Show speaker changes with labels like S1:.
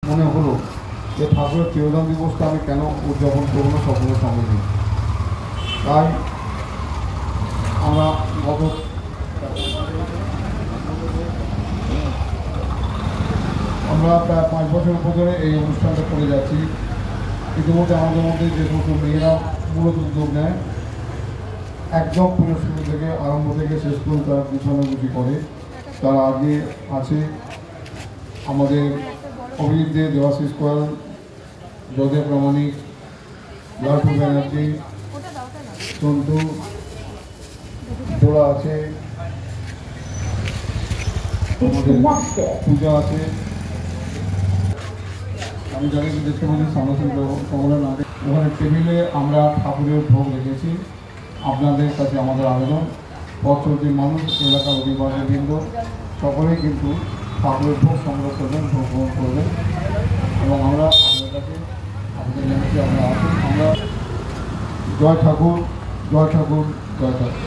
S1: মনে হলো যে ঠাকুরের তিরোধান দিবসটা আমি কেন উদযাপন করবো না সকলের সঙ্গে নিয়ে। তাই আমরা প্রায় 5 বছর ধরে এই অনুষ্ঠানটা করে যাচ্ছি। ইতিমধ্যে আমাদের মধ্যে যে সমস্ত মেয়েরা মূলত উদ্যোগ নেয়, একদম পুরো শুরু থেকে আরম্ভ থেকে শেষ পর্যন্ত তারা গুছানোগুছি করে। তার আগে আছে আমাদের অভিজিৎ দে, দেবাশিস কোয়াল, জয়দেব প্রামাণিক, লালটু ব্যানার্জি, সন্তু জোড়া আছে, পূজা আছে। আমি জানি দেখতে পাচ্ছি সামনাসামনি কমলা না, ওখানে টেবিলে আমরা ঠাকুরের ভোগ রেখেছি। আপনাদের কাছে আমাদের আবেদন, পথচলতি মানুষ, এলাকার অভিভাবকবৃন্দ সকলেই কিন্তু ঠাকুরের ভোগ সংগ্রহ করবেন, ভোগ গ্রহণ করবেন। এবং আমরা আপনাদের কাছে আপনাদের জানাচ্ছি আমরা আসুন। আমরা জয় ঠাকুর, জয় ঠাকুর, জয় ঠাকুর।